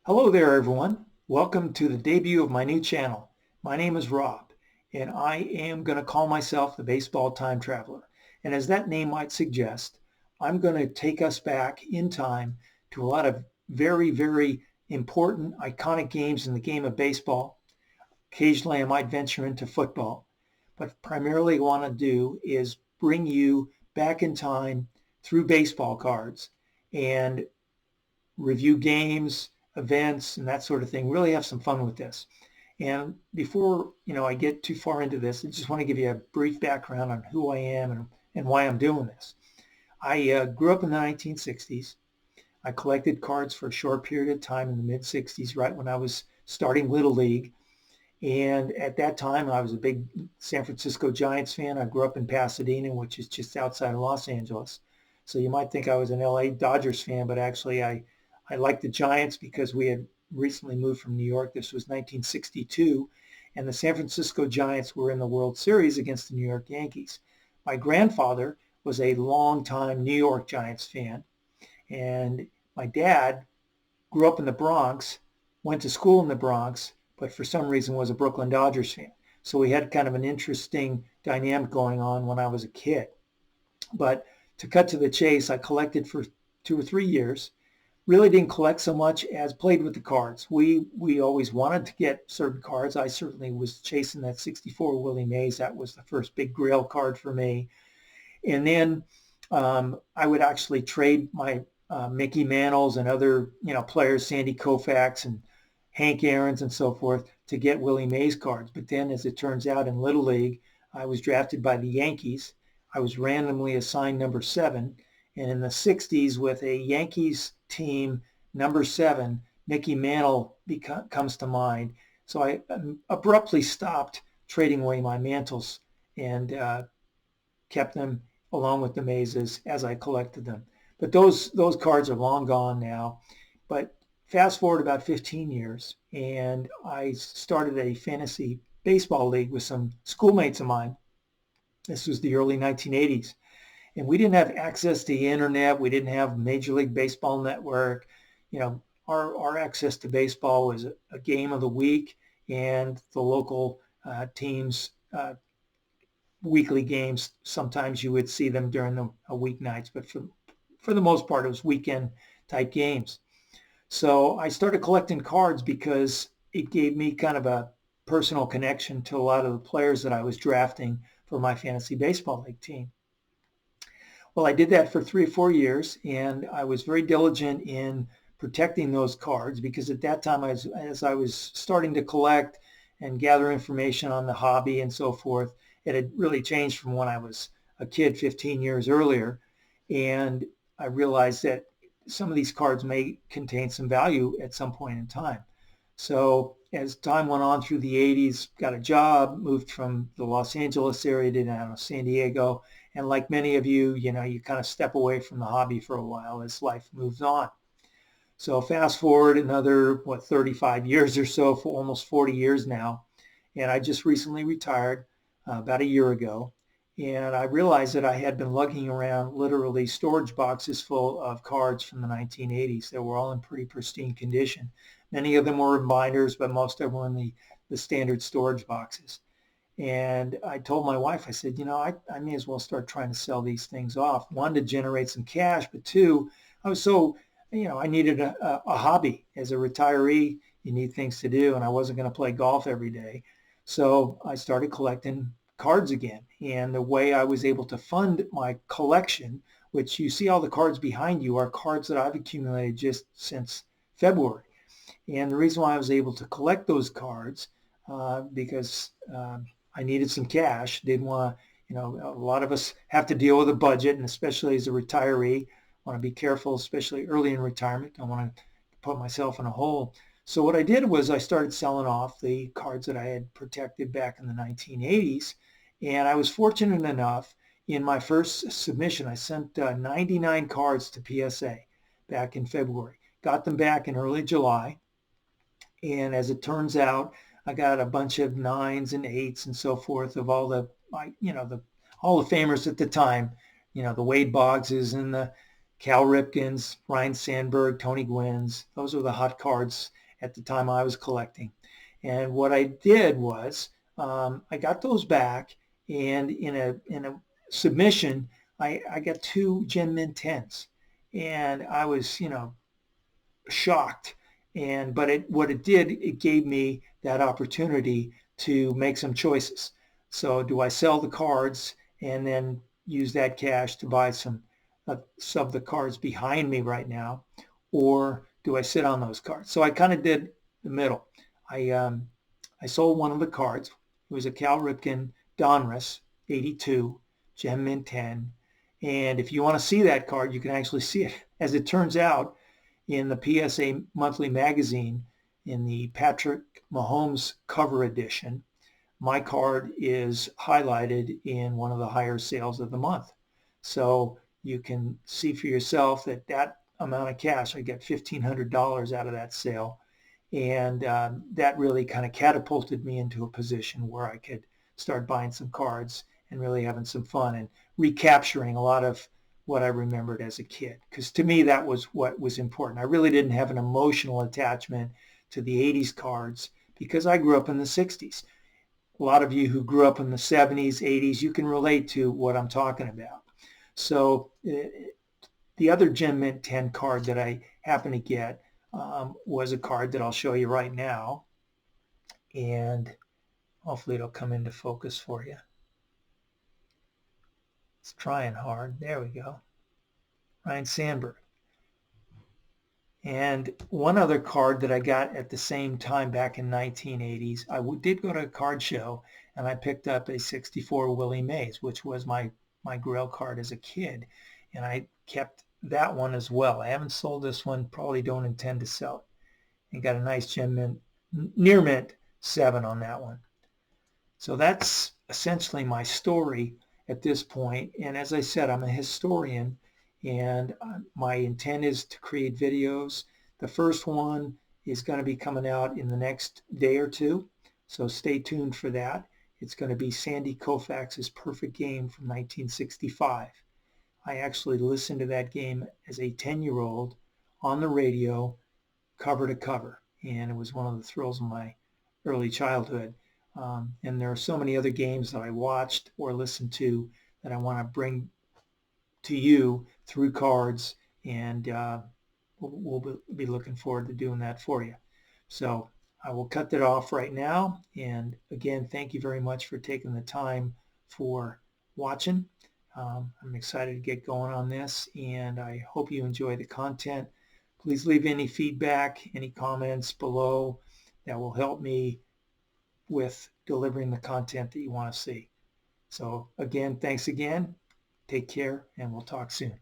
Hello there, everyone. Welcome to the debut of my new channel. My name is Rob, and I am going to call myself the Baseball Time Traveler. And as that name might suggest, I'm going to take us back in time to a lot of very, very important, iconic games in the game of baseball. Occasionally, I might venture into football, but primarily what I want to do is bring you back in time through baseball cards and review games, events, and that sort of thing. Really have some fun with this. And before I get too far into this, I just want to give you a brief background on who I am and why I'm doing this. I grew up in the 1960s. I collected cards for a short period of time in the mid 60s, right when I was starting Little League. And at that time, I was a big San Francisco Giants fan. I grew up in Pasadena, which is just outside of Los Angeles. So you might think I was an LA Dodgers fan, but actually I liked the Giants because we had recently moved from New York. This was 1962, and the San Francisco Giants were in the World Series against the New York Yankees. My grandfather was a longtime New York Giants fan, and my dad grew up in the Bronx, went to school in the Bronx, but for some reason was a Brooklyn Dodgers fan. So we had kind of an interesting dynamic going on when I was a kid. But to cut to the chase, I collected for 2 or 3 years. Really didn't collect so much as played with the cards. We always wanted to get certain cards. I certainly was chasing that 64 Willie Mays. That was the first big grail card for me. And then I would actually trade my Mickey Mantles and other players, Sandy Koufax and Hank Aaron's and so forth, to get Willie Mays cards. But then, as it turns out, in Little League, I was drafted by the Yankees. I was randomly assigned number 7. And in the 60s, with a Yankees team, number 7, Mickey Mantle comes to mind. So I abruptly stopped trading away my mantles and kept them along with the mazes as I collected them. But those cards are long gone now. But fast forward about 15 years, and I started a fantasy baseball league with some schoolmates of mine. This was the early 1980s. And we didn't have access to the internet. We didn't have Major League Baseball Network. Our access to baseball was a game of the week and the local teams' weekly games. Sometimes you would see them during the weeknights, but for the most part, it was weekend type games. So I started collecting cards because it gave me kind of a personal connection to a lot of the players that I was drafting for my fantasy baseball league team. Well, I did that for 3 or 4 years, and I was very diligent in protecting those cards because at that time, as I was starting to collect and gather information on the hobby and so forth, it had really changed from when I was a kid 15 years earlier. And I realized that some of these cards may contain some value at some point in time. So as time went on through the 80s, got a job, moved from the Los Angeles area to San Diego. And like many of you, you kind of step away from the hobby for a while as life moves on. So fast forward another, 35 years or so, for almost 40 years now. And I just recently retired about a year ago. And I realized that I had been lugging around literally storage boxes full of cards from the 1980s. They were all in pretty pristine condition. Many of them were in binders, but most of them were in the standard storage boxes. And I told my wife, I said, I may as well start trying to sell these things off. One, to generate some cash, but two, I was so, I needed a hobby. As a retiree, you need things to do, and I wasn't going to play golf every day. So I started collecting cards again. And the way I was able to fund my collection, which you see all the cards behind you, are cards that I've accumulated just since February. And the reason why I was able to collect those cards, because I needed some cash. Didn't want to, a lot of us have to deal with a budget, and especially as a retiree, want to be careful, especially early in retirement. Don't want to put myself in a hole. So what I did was I started selling off the cards that I had protected back in the 1980s. And I was fortunate enough, in my first submission, I sent 99 cards to PSA back in February. Got them back in early July. And as it turns out, I got a bunch of 9s and 8s and so forth of all the famers at the time, the Wade Boggses and the Cal Ripken's, Ryan Sandberg, Tony Gwynn's. Those were the hot cards at the time I was collecting. And what I did was I got those back, and in a submission, I got two Gem Mint 10s, and I was shocked. And but what it did, it gave me that opportunity to make some choices. So do I sell the cards and then use that cash to buy some of the cards behind me right now, or do I sit on those cards? So I kind of did the middle. I sold one of the cards. It was a Cal Ripken Donruss 82 Gem Mint 10. And if you want to see that card, you can actually see it. As it turns out, in the PSA Monthly Magazine, in the Patrick Mahomes cover edition, my card is highlighted in one of the higher sales of the month. So you can see for yourself that that amount of cash, I get $1,500 out of that sale. And that really kind of catapulted me into a position where I could start buying some cards and really having some fun and recapturing a lot of what I remembered as a kid. Because to me, that was what was important. I really didn't have an emotional attachment to the 80s cards because I grew up in the 60s. A lot of you who grew up in the 70s, 80s, you can relate to what I'm talking about. So the other Gem Mint 10 card that I happened to get was a card that I'll show you right now. And hopefully it'll come into focus for you. It's trying hard. There we go. Ryan Sandberg. And one other card that I got at the same time back in 1980s, I did go to a card show and I picked up a 64 Willie Mays, which was my Grail card as a kid. And I kept that one as well. I haven't sold this one, probably don't intend to sell it. And got a nice Gem Mint, near mint 7 on that one. So that's essentially my story at this point. And as I said, I'm a historian, and my intent is to create videos. The first one is going to be coming out in the next day or two, so stay tuned for that. It's going to be Sandy Koufax's Perfect Game from 1965. I actually listened to that game as a 10-year-old on the radio, cover to cover, and it was one of the thrills of my early childhood. And there are so many other games that I watched or listened to that I want to bring to you through cards, and we'll be looking forward to doing that for you. So I will cut that off right now. And again, thank you very much for taking the time for watching. I'm excited to get going on this, and I hope you enjoy the content. Please leave any feedback, any comments below. That will help me with delivering the content that you want to see. So again, thanks again. Take care, and we'll talk soon.